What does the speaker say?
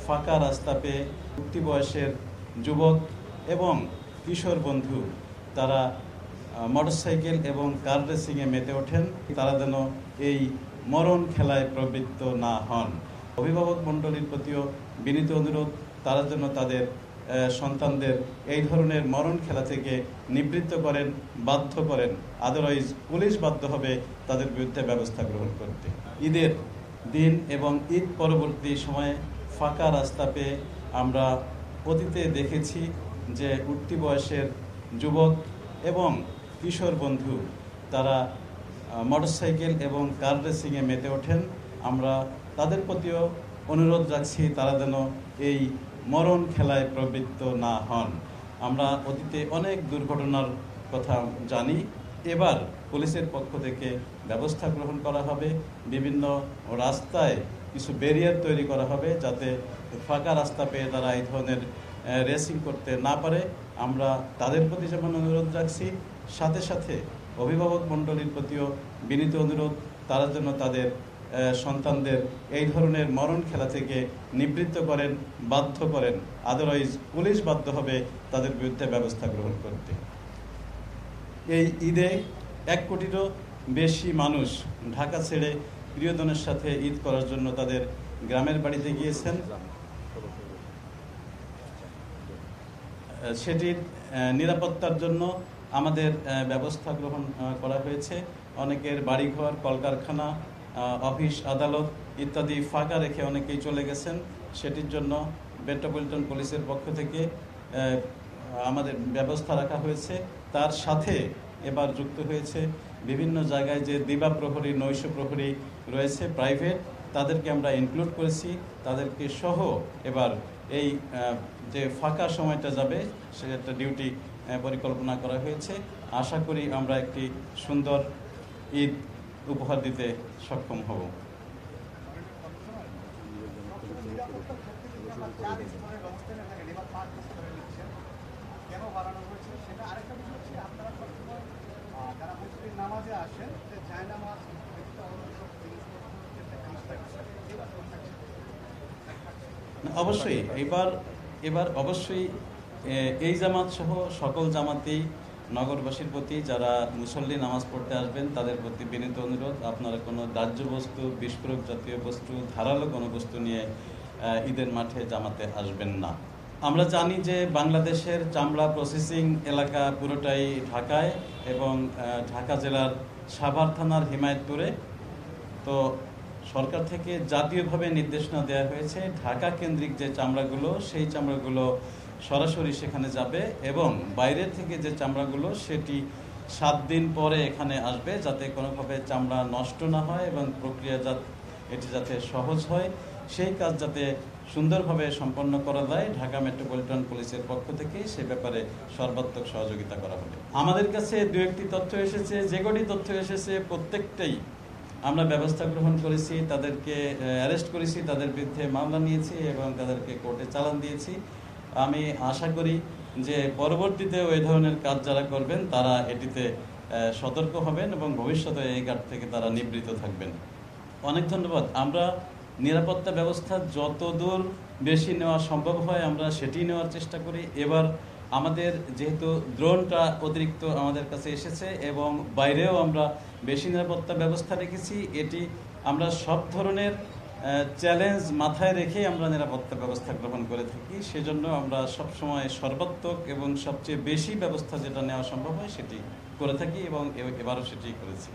ফাঁকা রাস্তা পেয়ে উঠতি বয়সের যুবক এবং কিশোর বন্ধু তারা মোটরসাইকেল এবং কার রেসিংয়ে মেতে ওঠেন, তারা যেন এই মরণ খেলায় প্রবৃত্ত না হন। অভিভাবক মণ্ডলীর প্রতিও বিনীত অনুরোধ, তারা যেন তাদের সন্তানদের এই ধরনের মরণ খেলা থেকে নিবৃত্ত করেন, বাধ্য করেন। আদারওয়াইজ পুলিশ বাধ্য হবে তাদের বিরুদ্ধে ব্যবস্থা গ্রহণ করতে। ঈদের দিন এবং ঈদ পরবর্তী সময়ে ফাঁকা রাস্তা পেয়ে আমরা অতীতে দেখেছি যে উঠতি বয়সের যুবক এবং কিশোর বন্ধু তারা মোটরসাইকেল এবং কার রেসিংয়ে মেতে ওঠেন। আমরা তাদের প্রতিও অনুরোধ রাখছি, তারা যেন এই মরণ খেলায় প্রবৃত্ত না হন। আমরা অতীতে অনেক দুর্ঘটনার কথা জানি। এবার পুলিশের পক্ষ থেকে ব্যবস্থা গ্রহণ করা হবে, বিভিন্ন রাস্তায় কিছু ব্যারিয়ার তৈরি করা হবে যাতে ফাঁকা রাস্তা পেয়ে তারা এই ধরনের রেসিং করতে না পারে। আমরা তাদের প্রতি যেমন অনুরোধ রাখছি, সাথে সাথে অভিভাবক মণ্ডলীর প্রতিও বিনীত অনুরোধ, তারা যেন তাদের সন্তানদের এই ধরনের মরণ খেলা থেকে নিবৃত্ত করেন, বাধ্য করেন। আদারওয়াইজ পুলিশ বাধ্য হবে তাদের বিরুদ্ধে ব্যবস্থা গ্রহণ করতে। এই ঈদে 1 কোটিরও বেশি মানুষ ঢাকা ছেড়ে প্রিয়জনের সাথে ঈদ করার জন্য তাদের গ্রামের বাড়িতে গিয়েছেন। সেটির নিরাপত্তার জন্য আমাদের ব্যবস্থা গ্রহণ করা হয়েছে। অনেকের বাড়িঘর, কলকারখানা, অফিস, আদালত ইত্যাদি ফাঁকা রেখে অনেকেই চলে গেছেন। সেটির জন্য মেট্রোপলিটন পুলিশের পক্ষ থেকে আমাদের ব্যবস্থা রাখা হয়েছে। তার সাথে এবার যুক্ত হয়েছে বিভিন্ন জায়গায় যে দিবা প্রহরী, নৈশ প্রহরী রয়েছে প্রাইভেট, তাদেরকে আমরা ইনক্লুড করেছি। তাদেরকে সহ এবার এই যে ফাঁকা সময়টা যাবে সেটা ডিউটি পরিকল্পনা করা হয়েছে। আশা করি আমরা একটি সুন্দর ঈদ উপহার দিতে সক্ষম হব। অবশ্যই এবার অবশ্যই এই জামাত সহ সকল জামাতেই নগরবাসীর প্রতি, যারা মুসল্লি নামাজ পড়তে আসবেন তাদের প্রতি বিনীত অনুরোধ, আপনারা কোনো দাহ্য বস্তু, বিস্ফোরক জাতীয় বস্তু, ধারালো কোনো বস্তু নিয়ে ঈদের মাঠে জামাতে আসবেন না। আমরা জানি যে বাংলাদেশের চামড়া প্রসেসিং এলাকা পুরোটাই ঢাকায় এবং ঢাকা জেলার সাভার থানার হিমায়তপুরে। তো সরকার থেকে জাতীয়ভাবে নির্দেশনা দেওয়া হয়েছে, ঢাকা কেন্দ্রিক যে চামড়াগুলো, সেই চামড়াগুলো সরাসরি সেখানে যাবে এবং বাইরের থেকে যে চামড়াগুলো সেটি 7 দিন পরে এখানে আসবে, যাতে কোনোভাবে চামড়া নষ্ট না হয় এবং প্রক্রিয়াজাত এটি যাতে সহজ হয়, সেই কাজ যাতে সুন্দরভাবে সম্পন্ন করা যায় ঢাকা মেট্রোপলিটন পুলিশের পক্ষ থেকে সে ব্যাপারে সর্বাত্মক সহযোগিতা করা হবে। আমাদের কাছে 2-1টি তথ্য এসেছে, যে কটি তথ্য এসেছে প্রত্যেকটাই আমরা ব্যবস্থা গ্রহণ করেছি, তাদেরকে অ্যারেস্ট করেছি, তাদের বিরুদ্ধে মামলা নিয়েছি এবং তাদেরকে কোর্টে চালান দিয়েছি। আমি আশা করি যে পরবর্তীতেও এই ধরনের কাজ যারা করবেন তারা এটিতে সতর্ক হবেন এবং ভবিষ্যতে এই ঘাট থেকে তারা নিবৃত্ত থাকবেন। অনেক ধন্যবাদ। আমরা নিরাপত্তা ব্যবস্থা যতদূর বেশি নেওয়া সম্ভব হয় আমরা সেটি নেওয়ার চেষ্টা করি। এবার আমাদের যেহেতু ড্রোনটা অতিরিক্ত আমাদের কাছে এসেছে এবং বাইরেও আমরা বেশি নিরাপত্তা ব্যবস্থা রেখেছি, এটি আমরা সব ধরনের চ্যালেঞ্জ মাথায় রেখে আমরা নিরাপত্তা ব্যবস্থা গ্রহণ করে থাকি। সেজন্য আমরা সবসময় সর্বাত্মক এবং সবচেয়ে বেশি ব্যবস্থা যেটা নেওয়া সম্ভব হয় সেটি করে থাকি এবং এবারও সেটি করেছি।